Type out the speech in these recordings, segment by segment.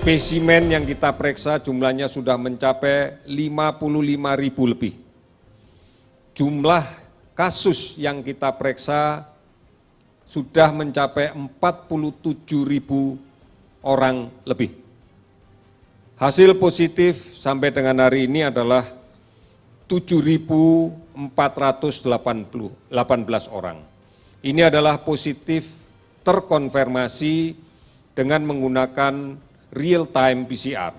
Spesimen yang kita periksa jumlahnya sudah mencapai 55.000 lebih. Jumlah kasus yang kita periksa sudah mencapai 47.000 orang lebih. Hasil positif sampai dengan hari ini adalah 7.418 orang. Ini adalah positif terkonfirmasi dengan menggunakan real-time PCR.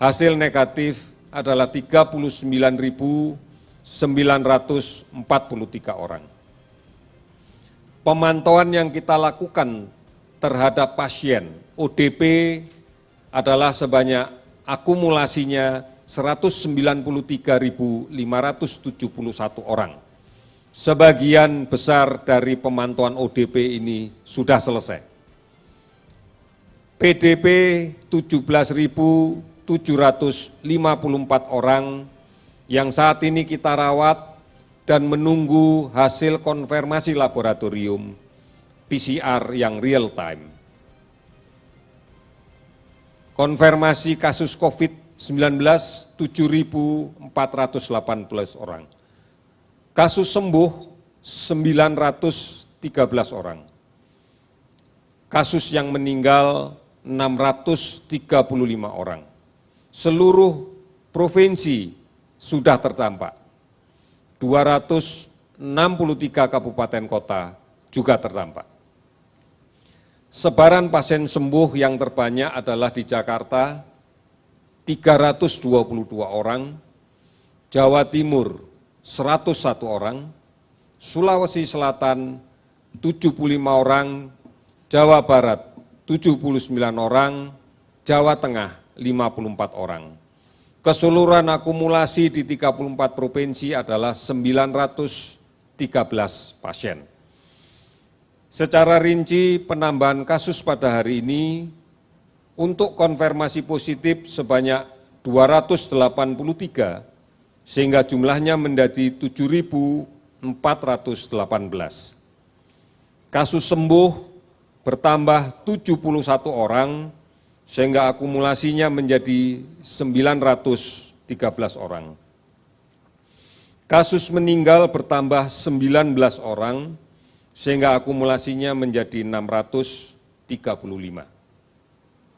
Hasil negatif adalah 39.943 orang. Pemantauan yang kita lakukan terhadap pasien ODP adalah sebanyak akumulasinya 193.571 orang. Sebagian besar dari pemantauan ODP ini sudah selesai. PDP 17.754 orang yang saat ini kita rawat dan menunggu hasil konfirmasi laboratorium PCR yang real time. Konfirmasi kasus COVID-19 7.418 orang. Kasus sembuh 913 orang. Kasus yang meninggal 635 orang. Seluruh provinsi sudah terdampak. 263 kabupaten kota juga terdampak. Sebaran pasien sembuh yang terbanyak adalah di Jakarta 322 orang, Jawa Timur 101 orang, Sulawesi Selatan 75 orang, Jawa Barat 79 orang, Jawa Tengah 54 orang. Keseluruhan akumulasi di 34 provinsi adalah 913 pasien. Secara rinci penambahan kasus pada hari ini untuk konfirmasi positif sebanyak 283 sehingga jumlahnya menjadi 7.418. Kasus sembuh bertambah 71 orang sehingga akumulasinya menjadi 913 orang. Kasus meninggal bertambah 19 orang sehingga akumulasinya menjadi 635.